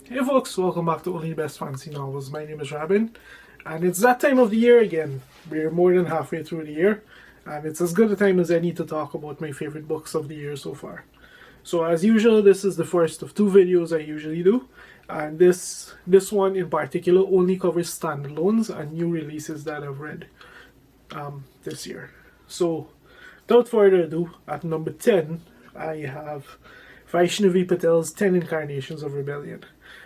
Hey folks, welcome back to Only the Best Fantasy Novels. My name is Rabin, and it's that time of the year again. We're more than halfway through the year, and it's as good a time as any to talk about my favorite books of the year so far. So as usual, this is the first of two videos I usually do, and this one in particular only covers standalones and new releases that I've read this year. So without further ado, at number 10, I have Vaishnavi Patel's 10 Incarnations of Rebellion.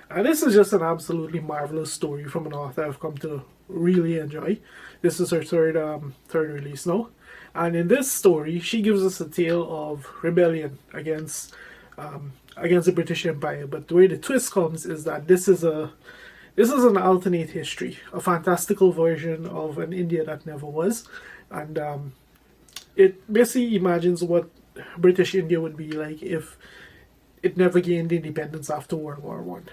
And this is just an absolutely marvelous story from an author I've come to really enjoy. This is her third release now. And in this story, she gives us a tale of rebellion against the British Empire. But the way the twist comes is that this is an alternate history, a fantastical version of an India that never was. And it basically imagines what British India would be like if it never gained independence after World War One.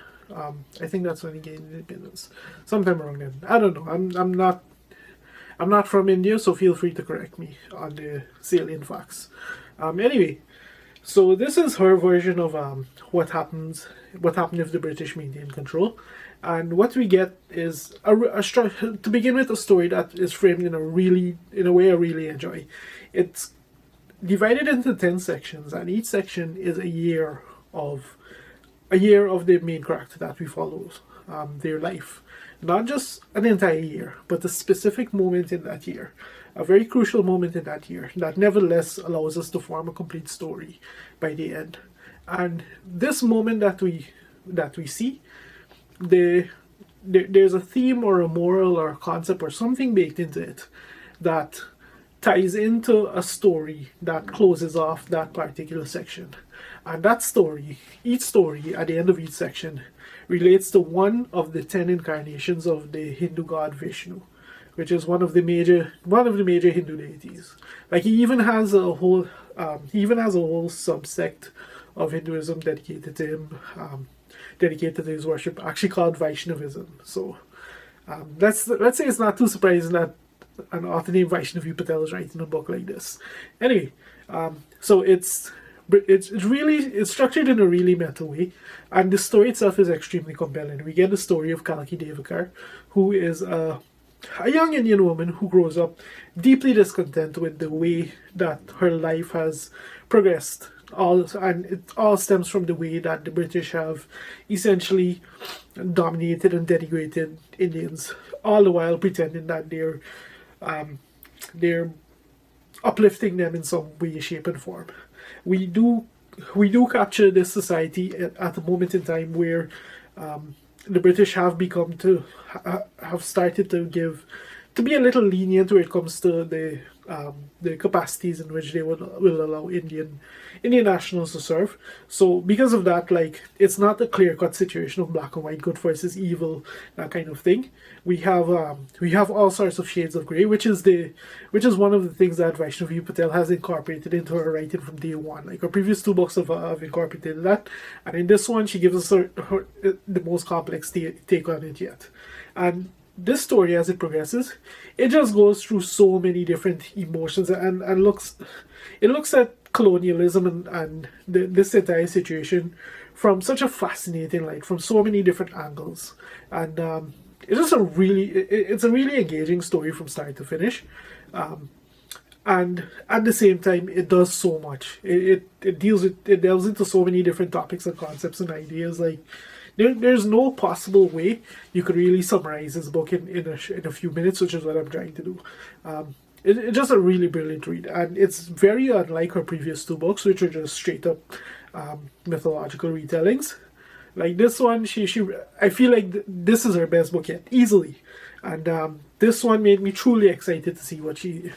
I think that's when it gained independence, sometime around then. I don't know. I'm not from India, so feel free to correct me on the salient facts. Anyway, so this is her version of what happened if the British maintained control, and what we get is to begin with, a story that is framed in a way I really enjoy. It's divided into 10 sections, and each section is a year of the main character that we follow, their life. Not just an entire year, but a specific moment in that year, a very crucial moment in that year that nevertheless allows us to form a complete story by the end. And this moment that we see, there's a theme or a moral or a concept or something baked into it that ties into a story that closes off that particular section. And that story, each story at the end of each section, relates to one of the 10 incarnations of the Hindu god Vishnu, which is one of the major Hindu deities. Like he even has a whole subsect of Hinduism dedicated to him, dedicated to his worship, actually called Vaishnavism. So let's say it's not too surprising that an author named Vaishnavi Patel is writing a book like this. Anyway, so it's structured in a really meta way, and the story itself is extremely compelling. We get the story of Kalki Devakar, who is a young Indian woman who grows up deeply discontent with the way that her life has progressed. And it all stems from the way that the British have essentially dominated and denigrated Indians, all the while pretending that they're uplifting them in some way, shape, and form. We do capture this society at a moment in time where the British have started to be a little lenient when it comes to the capacities in which they will allow Indian nationals to serve. So because of that, like, it's not a clear-cut situation of black and white, good versus evil, that kind of thing. We have all sorts of shades of grey, which is one of the things that Vaishnavi Patel has incorporated into her writing from day one. Like her previous two books have incorporated that, and in this one she gives us the most complex take on it yet. And this story, as it progresses, it just goes through so many different emotions and looks at colonialism and this entire situation from such a fascinating light, from so many different angles. And it's just it's a really engaging story from start to finish. And at the same time, it does so much. It delves into so many different topics and concepts and ideas. Like there's no possible way you could really summarize this book in a few minutes, which is what I'm trying to do. It's just a really brilliant read, and it's very unlike her previous two books, which are just straight up mythological retellings. Like this one, I feel like this is her best book yet, easily. And this one made me truly excited to see what she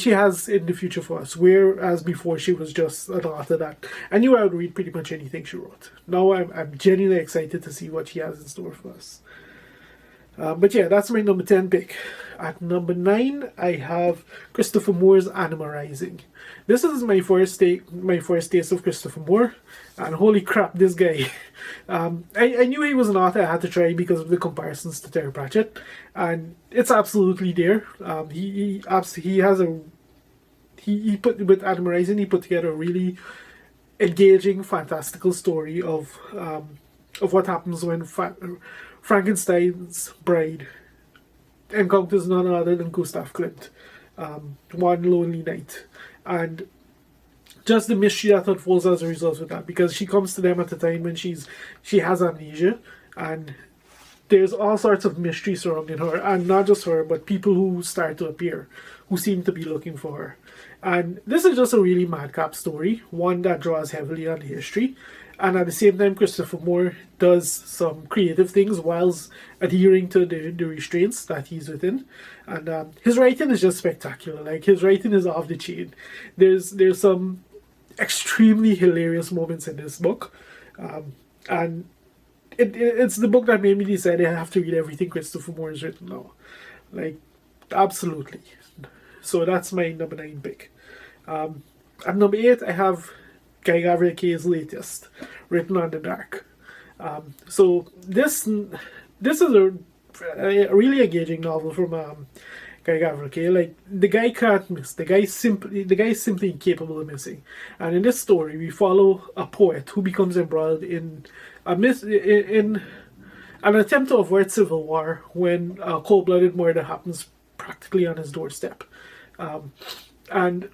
has in the future for us. Whereas before she was just an author that I knew I would read pretty much anything she wrote. Now I'm genuinely excited to see what she has in store for us. But yeah, that's my number 10 pick. At number 9, I have Christopher Moore's Anima Rising. This is my first taste of Christopher Moore, and holy crap, this guy. I knew he was an author I had to try because of the comparisons to Terry Pratchett, and it's absolutely there. He put with Anima Rising, he put together a really engaging, fantastical story of of what happens when Frankenstein's bride encounters none other than Gustav Klimt one lonely night. And just the mystery that unfolds as a result of that, because she comes to them at a time when she has amnesia, and there's all sorts of mystery surrounding her, and not just her, but people who start to appear, who seem to be looking for her. And this is just a really madcap story, one that draws heavily on history, and at the same time, Christopher Moore does some creative things whilst adhering to the restraints that he's within. And his writing is just spectacular. Like, his writing is off the chain. There's some extremely hilarious moments in this book, and it's the book that made me decide I have to read everything Christopher Moore has written now. Like, absolutely. So that's my number 9 pick. At number 8, I have Guy Gavriel Kay's latest, Written on the Dark. So this is a really engaging novel from Guy Gavriel Kay. Like, the guy can't miss. The guy is simply incapable of missing. And in this story, we follow a poet who becomes embroiled in in an attempt to avoid civil war when a cold-blooded murder happens practically on his doorstep. And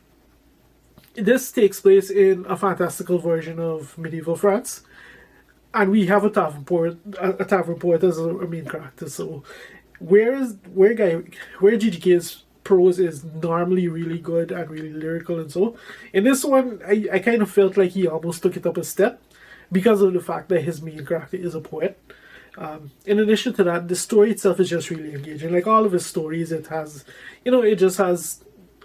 this takes place in a fantastical version of medieval France, and we have a tavern poet as a main character. So where GGK's prose is normally really good and really lyrical, and so in this one I kind of felt like he almost took it up a step because of the fact that his main character is a poet. In addition to that, the story itself is just really engaging. Like all of his stories, it has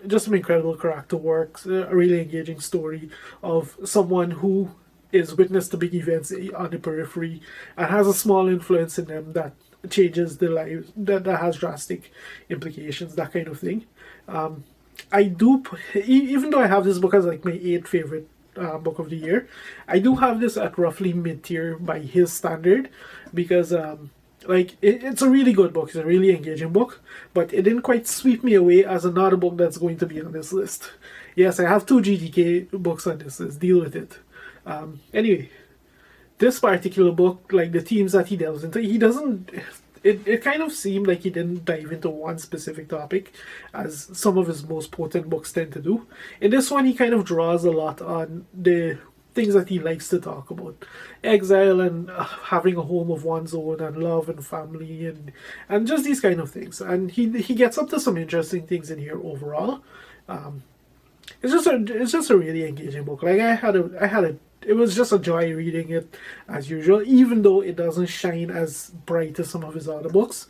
just some incredible character work, a really engaging story of someone who is witness to big events on the periphery and has a small influence in them that changes their lives, that has drastic implications, that kind of thing. Even though I have this book as like my 8th favorite book of the year, I do have this at roughly mid-tier by his standard, because it's a really good book. It's a really engaging book, but it didn't quite sweep me away as another book that's going to be on this list. Yes, I have 2 GGK books on this list. Deal with it. Anyway, this particular book, like the themes that he delves into, he doesn't. It kind of seemed like he didn't dive into one specific topic, as some of his most potent books tend to do. In this one, he kind of draws a lot on the things that he likes to talk about: exile and having a home of one's own, and love and family, and just these kind of things. And he gets up to some interesting things in here overall. It's just a really engaging book. Like, it was just a joy reading it as usual. Even though it doesn't shine as bright as some of his other books,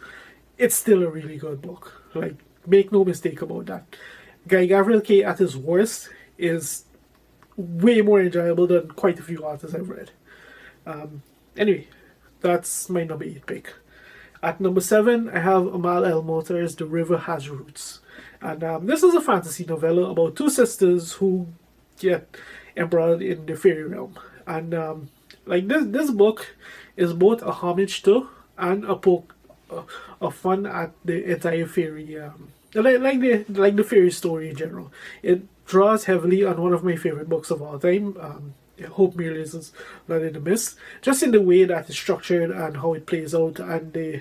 it's still a really good book. Like, make no mistake about that. Guy Gavriel Kay at his worst is way more enjoyable than quite a few authors I've read. Anyway, that's my number 8 pick. At number 7, I have Amal el-Mohtar's The River Has Roots. And this is a fantasy novella about 2 sisters who get embroiled in the fairy realm. And this book is both a homage to and a poke of fun at the entire fairy, like the fairy story in general. It draws heavily on one of my favorite books of all time, Hope Merely is Not in the Mist, just in the way that it's structured and how it plays out, and the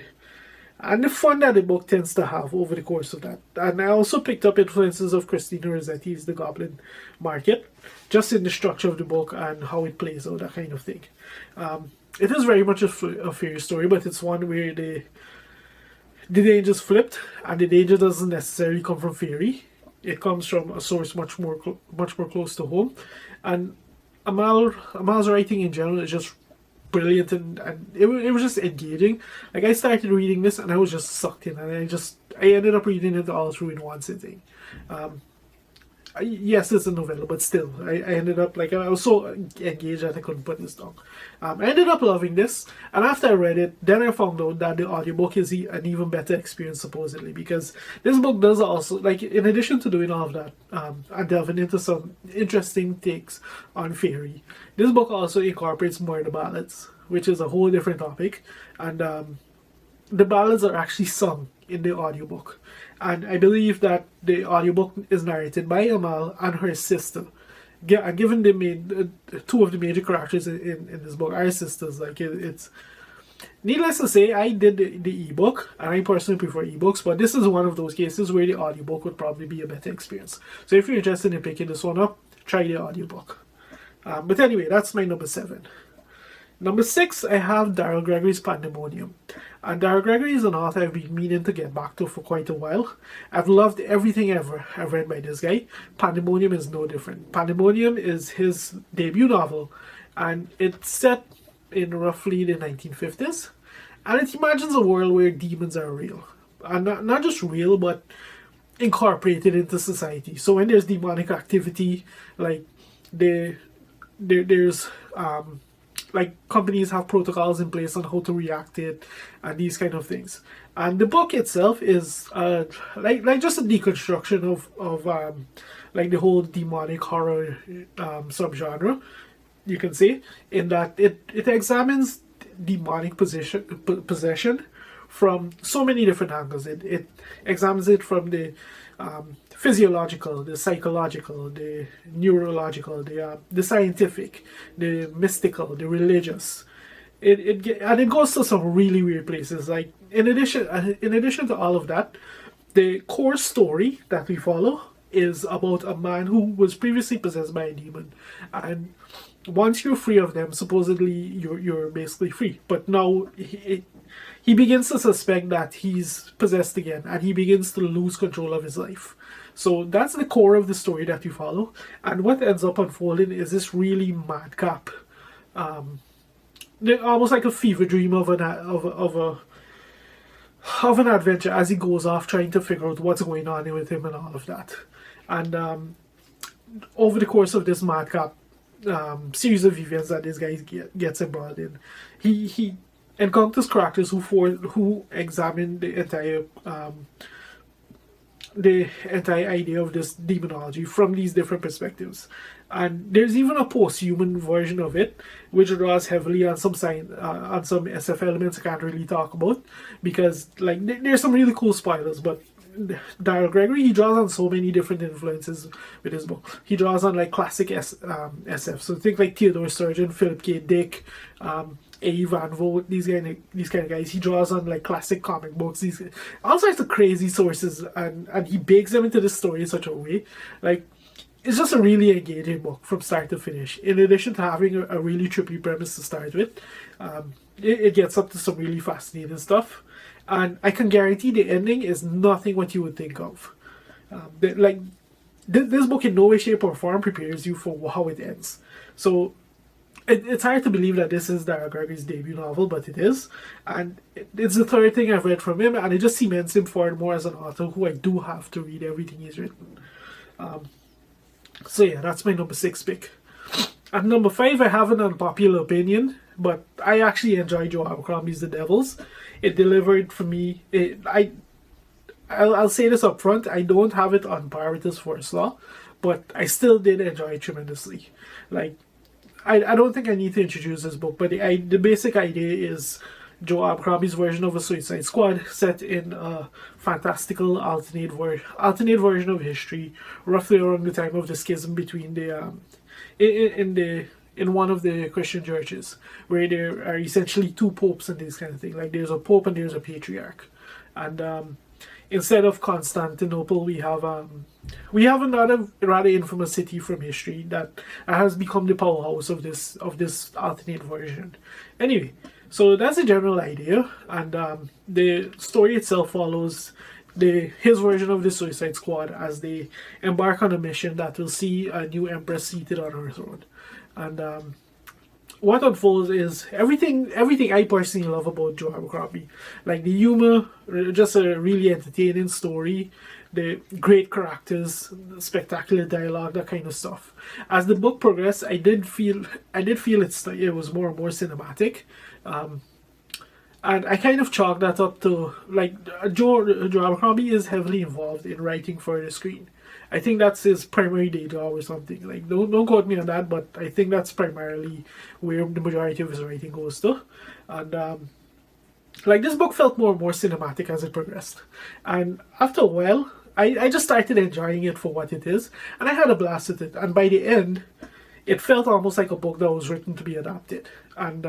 fun that the book tends to have over the course of that. And I also picked up influences of Christina Rossetti's The Goblin Market, just in the structure of the book and how it plays out, that kind of thing. It is very much a fairy story, but it's one where the danger's flipped, and the danger doesn't necessarily come from fairy. It comes from a source much more close to home. And Amal's writing in general is just brilliant, and it was just engaging. Like, I started reading this and I was just sucked in, and I ended up reading it all through in one sitting. Yes, it's a novella, but still, I ended up, like, I was so engaged that I couldn't put this down. I ended up loving this, and after I read it, then I found out that the audiobook is an even better experience, supposedly, because this book does also, like, in addition to doing all of that, and delving into some interesting takes on fairy, this book also incorporates murder ballads, which is a whole different topic, and the ballads are actually sung in the audiobook. And I believe that the audiobook is narrated by Amal and her sister, given the main two of the major characters in this book are sisters. Like it's needless to say, I did the ebook, and I personally prefer ebooks, but this is one of those cases where the audiobook would probably be a better experience. So if you're interested in picking this one up, try the audiobook. But anyway, that's my number 7. Number 6, I have Daryl Gregory's Pandemonium. And Daryl Gregory is an author I've been meaning to get back to for quite a while. I've loved everything ever I've read by this guy. Pandemonium is no different. Pandemonium is his debut novel, and it's set in roughly the 1950s. And it imagines a world where demons are real. And not just real, but incorporated into society. So when there's demonic activity, like there's like companies have protocols in place on how to react to it and these kind of things. And the book itself is like just a deconstruction of like the whole demonic horror subgenre, you can say, in that it examines demonic possession from so many different angles. It examines it from the physiological, the psychological, the neurological, the scientific, the mystical, the religious. It goes to some really weird places. Like in addition to all of that, the core story that we follow is about a man who was previously possessed by a demon, and once you're free of them, supposedly you're basically free. But now he begins to suspect that he's possessed again, and he begins to lose control of his life. So that's the core of the story that you follow, and what ends up unfolding is this really madcap, almost like a fever dream of an adventure as he goes off trying to figure out what's going on with him and all of that. And over the course of this madcap series of events that this guy gets embroiled in, he encounters characters who examine the entire idea of this demonology from these different perspectives. And there's even a post-human version of it, which draws heavily on some SF elements I can't really talk about, because like there's some really cool spoilers. But Daryl Gregory, he draws on so many different influences with his book. He draws on like classic SF, so think like Theodore Sturgeon, Philip K. Dick, A. Van Vogt, these kind of guys. He draws on like classic comic books, all sorts of crazy sources, and he bakes them into the story in such a way. Like, it's just a really engaging book from start to finish. In addition to having a really trippy premise to start with, it gets up to some really fascinating stuff. And I can guarantee the ending is nothing what you would think of. This book in no way, shape, or form prepares you for how it ends. So it's hard to believe that this is Daryl Gregory's debut novel, but it is. And it's the third thing I've read from him, and it just cements him forward more as an author who I do have to read everything he's written. So yeah, that's my number 6 pick. At number 5, I have an unpopular opinion, but I actually enjoy Joe Abercrombie's The Devils. It delivered for me. I'll say this up front, I don't have it on par with his First Law, but I still did enjoy it tremendously. Like, I don't think I need to introduce this book, but the basic idea is Joe Abercrombie's version of a Suicide Squad set in a fantastical alternate version of history, roughly around the time of the schism between in one of the Christian churches, where there are essentially two popes and this kind of thing. Like, there's a pope and there's a patriarch, and instead of Constantinople, we have another rather infamous city from history that has become the powerhouse of this alternate version. Anyway, so that's the general idea, and the story itself follows his version of the Suicide Squad as they embark on a mission that will see a new empress seated on her throne. And what unfolds is everything I personally love about Joe Abercrombie. Like the humor, just a really entertaining story, the great characters, spectacular dialogue, that kind of stuff. As the book progressed, I did feel it was more and more cinematic. And I kind of chalk that up to, like, Joe Abercrombie is heavily involved in writing for the screen. I think that's his primary day job or something. Like, don't quote me on that, but I think that's primarily where the majority of his writing goes to. And like, this book felt more and more cinematic as it progressed. And after a while, I just started enjoying it for what it is, and I had a blast with it. And by the end, it felt almost like a book that was written to be adapted. And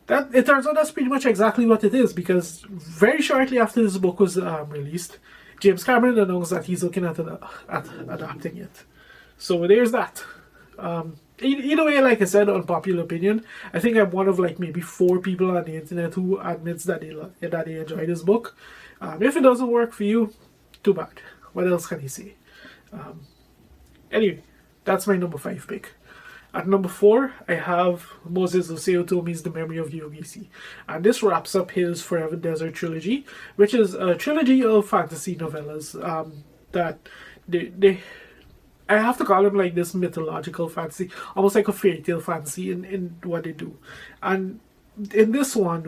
that it turns out that's pretty much exactly what it is, because very shortly after this book was released, James Cameron announced that he's looking at adapting it. So there's that. Either way, like I said, unpopular opinion, I think I'm one of like maybe 4 people on the internet who admits that they enjoy this book. If it doesn't work for you, too bad. What else can you say? Anyway, that's my number 5 pick. At number 4, I have Moses Osei Otome's The Memory of the Ogisi. And this wraps up his Forever Desert trilogy, which is a trilogy of fantasy novellas that they I have to call them like this mythological fantasy, almost like a fairy tale fantasy in what they do. And in this one,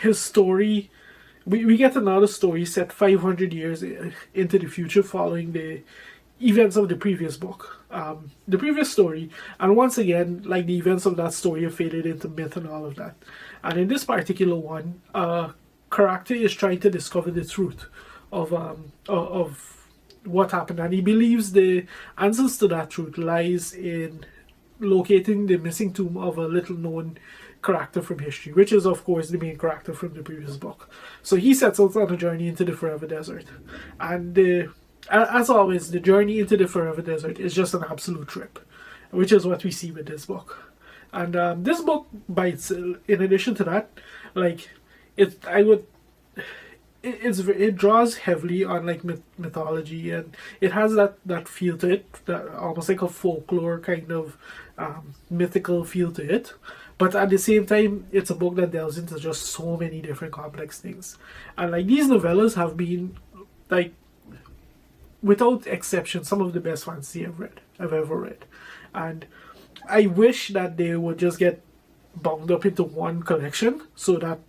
his story, we get another story set 500 years into the future following the events of the previous book, the previous story. And once again, like the events of that story have faded into myth and all of that. And in this particular one, a character is trying to discover the truth of what happened, and he believes the answers to that truth lies in locating the missing tomb of a little known character from history, which is of course the main character from the previous book. So he sets out on a journey into the Forever Desert, and as always, the journey into the Forever Desert is just an absolute trip, which is what we see with this book. And this book, by itself, in addition to that, like it draws heavily on like mythology, and it has that feel to it, that almost like a folklore kind of mythical feel to it. But at the same time, it's a book that delves into just so many different complex things. And like these novellas have been, like, without exception, some of the best fantasy I've ever read. And I wish that they would just get bound up into one collection so that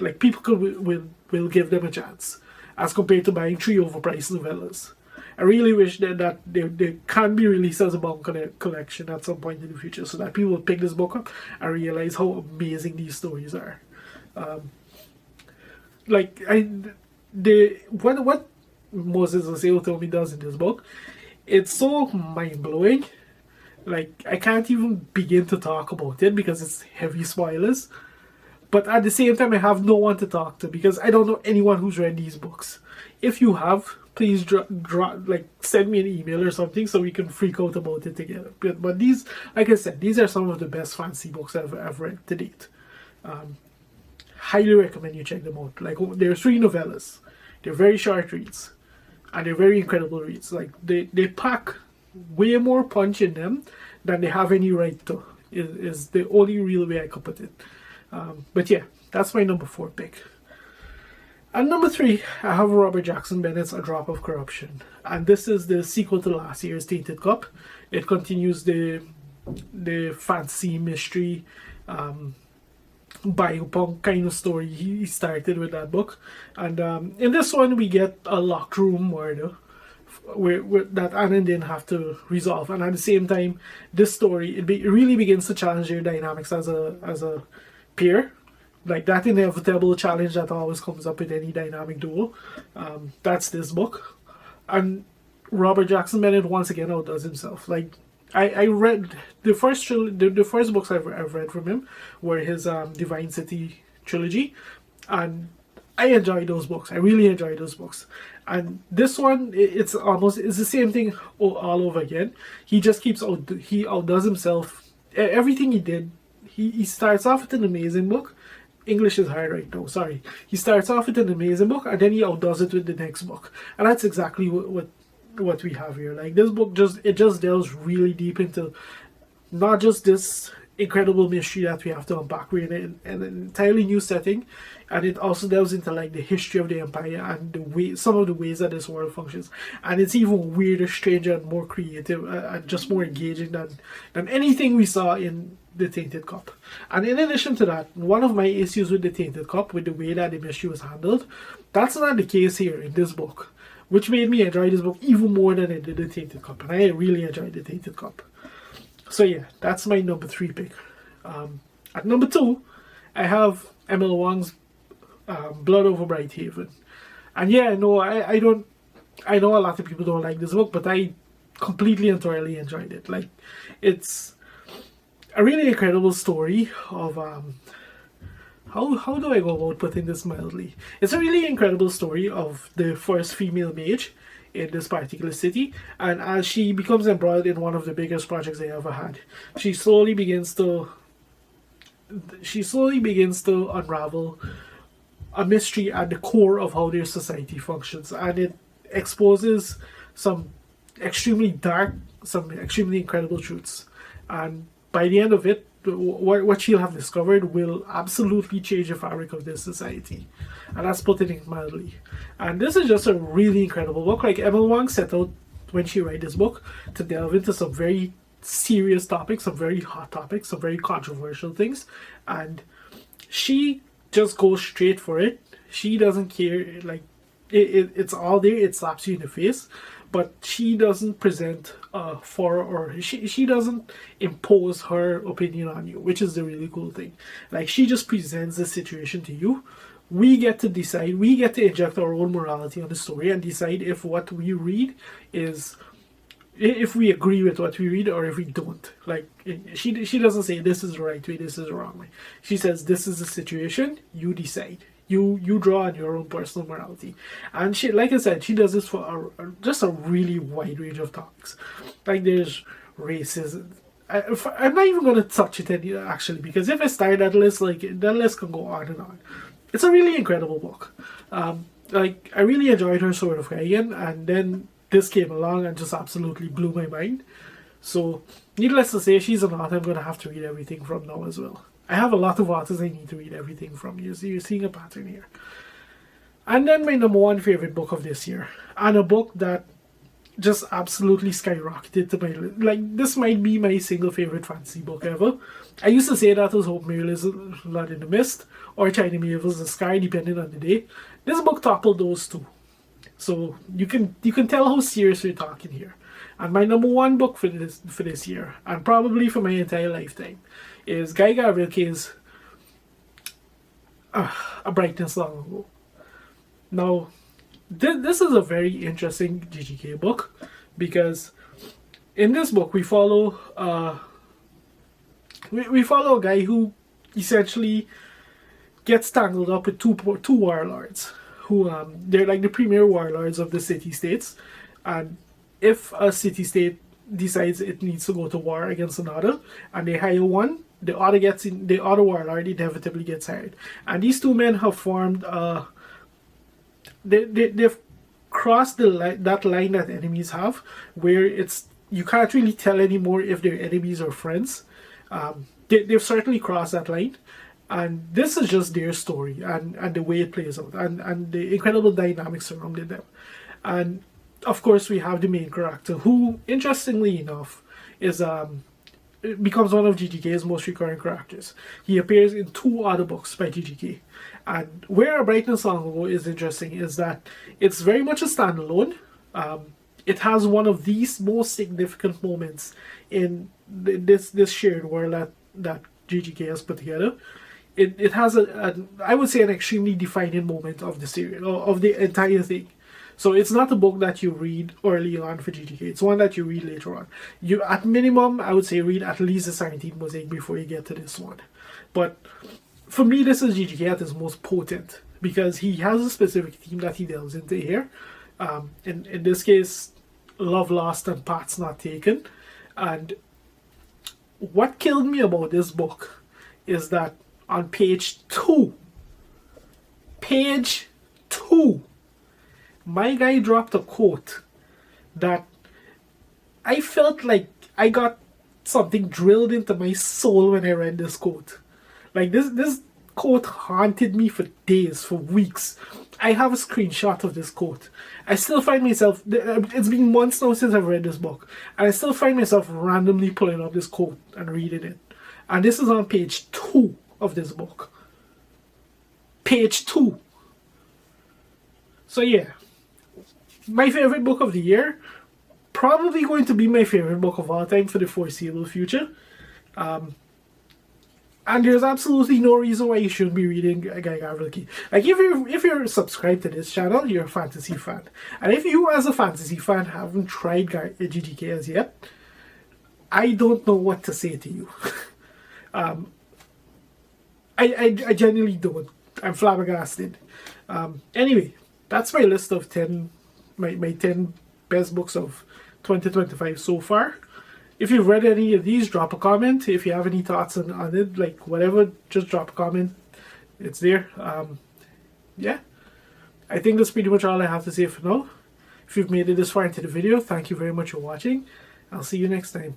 like people will give them a chance, as compared to buying 3 overpriced novellas. I really wish that they can be released as a bound collection at some point in the future, so that people will pick this book up and realize how amazing these stories are. What Moses Osei Otome does in this book, it's so mind-blowing. Like, I can't even begin to talk about it because it's heavy spoilers. But at the same time, I have no one to talk to because I don't know anyone who's read these books. If you have, please send me an email or something so we can freak out about it together. But these, like I said, these are some of the best fantasy books I've read to date. Highly recommend you check them out. Like, there are 3 novellas. They're very short reads, and they're very incredible reads. Like, they pack way more punch in them than they have any right to. Is the only real way I could put it. But yeah, that's my number 4 pick. And number 3, I have Robert Jackson Bennett's A Drop of Corruption. And this is the sequel to last year's Tainted Cup. It continues the fantasy mystery biopunk kind of story he started with that book. And in this one, we get a locked room murder where that Anna didn't have to resolve. And at the same time, this story, it really begins to challenge their dynamics as a pair, like that inevitable challenge that always comes up in any dynamic duo. That's this book, and Robert Jackson Bennett once again outdoes himself. Like, I read the first books I've read from him were his Divine City trilogy, and I enjoyed those books. I really enjoyed those books. And this one, it's the same thing all over again. He just he outdoes himself. Everything he did. He starts off with an amazing book. English is hard right now, sorry. He starts off with an amazing book, and then he outdoes it with the next book. And that's exactly what we have here. Like, this book just delves really deep into not just this incredible mystery that we have to unpack. We're in an entirely new setting, and it also delves into like the history of the empire and some of the ways that this world functions. And it's even weirder, stranger, and more creative, and just more engaging than anything we saw in the Tainted Cup. And in addition to that, one of my issues with the Tainted Cup, with the way that the mystery was handled, that's not the case here in this book, which made me enjoy this book even more than I did the Tainted Cup. And I really enjoyed the Tainted Cup. So yeah, that's my number 3 pick. At number 2, I have ML Wang's Blood Over Bright Haven. And yeah, no, I don't. I know a lot of people don't like this book, but I completely and thoroughly enjoyed it. Like, it's a really incredible story of how do I go about putting this mildly? It's a really incredible story of the first female mage in this particular city, and as she becomes embroiled in one of the biggest projects they ever had, she slowly begins to unravel a mystery at the core of how their society functions, and it exposes some extremely dark, some extremely incredible truths. And by the end of it, what she'll have discovered will absolutely change the fabric of this society. And that's putting it mildly. And this is just a really incredible book. Like, Emma Wang set out, when she wrote this book, to delve into some very serious topics, some very hot topics, some very controversial things. And she just goes straight for it. She doesn't care. Like, it's all there. It slaps you in the face, but she doesn't present she doesn't impose her opinion on you, which is the really cool thing. Like, she just presents the situation to you. We get to decide. We get to inject our own morality on the story and decide if what we read is, if we agree with what we read or if we don't. Like, she doesn't say this is the right way, this is the wrong way. She says this is the situation. You decide. You draw on your own personal morality. And she, like I said, she does this for just a really wide range of topics. Like, there's racism. I'm not even going to touch it actually, because if I start that list, like, that list can go on and on. It's a really incredible book. Like, I really enjoyed her Sword of Kagan, and then this came along and just absolutely blew my mind. So, needless to say, she's an author I'm going to have to read everything from now as well. I have a lot of authors I need to read everything from. You're seeing a pattern here. And then my number one favorite book of this year, and a book that just absolutely skyrocketed to my list. Like, this might be my single favorite fantasy book ever. I used to say that was Hope Mirror's Blood in the Mist or China Miéville's The Sky, depending on the day. This book toppled those two. So you can tell how serious we're talking here. And my number one book for this year, and probably for my entire lifetime, is Guy Gavrilke's A Brightness Long Ago. Now, this is a very interesting GGK book, because in this book we follow a guy who essentially gets tangled up with two warlords who they're like the premier warlords of the city-states, and if a city-state decides it needs to go to war against another and they hire one, the other warlord inevitably gets hired. And these two men have formed they've crossed that line that enemies have, where you can't really tell anymore if they're enemies or friends. They've certainly crossed that line, and this is just their story and the way it plays out, and the incredible dynamics surrounding them. And of course we have the main character, who, interestingly enough, becomes one of GGK's most recurring characters. He appears in two other books by GGK. And where A Brightness Long Ago is interesting is that it's very much a standalone. It has one of the most significant moments in this shared world that GGK has put together. It has I would say, an extremely defining moment of the series, of the entire thing. So it's not a book that you read early on for GGK. It's one that you read later on. You, at minimum, I would say read at least the 17th Mosaic before you get to this one. But for me, this is GGK at its most potent, because he has a specific theme that he delves into here. In this case, love lost and paths not taken. And what killed me about this book is that on page 2, my guy dropped a quote that I felt like I got something drilled into my soul when I read this quote. Like, this quote haunted me for days, for weeks. I have a screenshot of this quote. I still find myself, it's been months now since I've read this book, and I still find myself randomly pulling up this quote and reading it. And this is on page 2 of this book. Page 2. So yeah, my favorite book of the year, probably going to be my favorite book of all time for the foreseeable future. And there's absolutely no reason why you shouldn't be reading Guy Gavrilki. Like, if you're subscribed to this channel, you're a fantasy fan. And if you, as a fantasy fan, haven't tried GTK as yet, I don't know what to say to you. I genuinely don't. I'm flabbergasted. Anyway, that's my list of 10, my 10 best books of 2025 so far. If you've read any of these, drop a comment. If you have any thoughts on it, like whatever, just drop a comment. It's there. Yeah. I think that's pretty much all I have to say for now. If you've made it this far into the video, thank you very much for watching. I'll see you next time.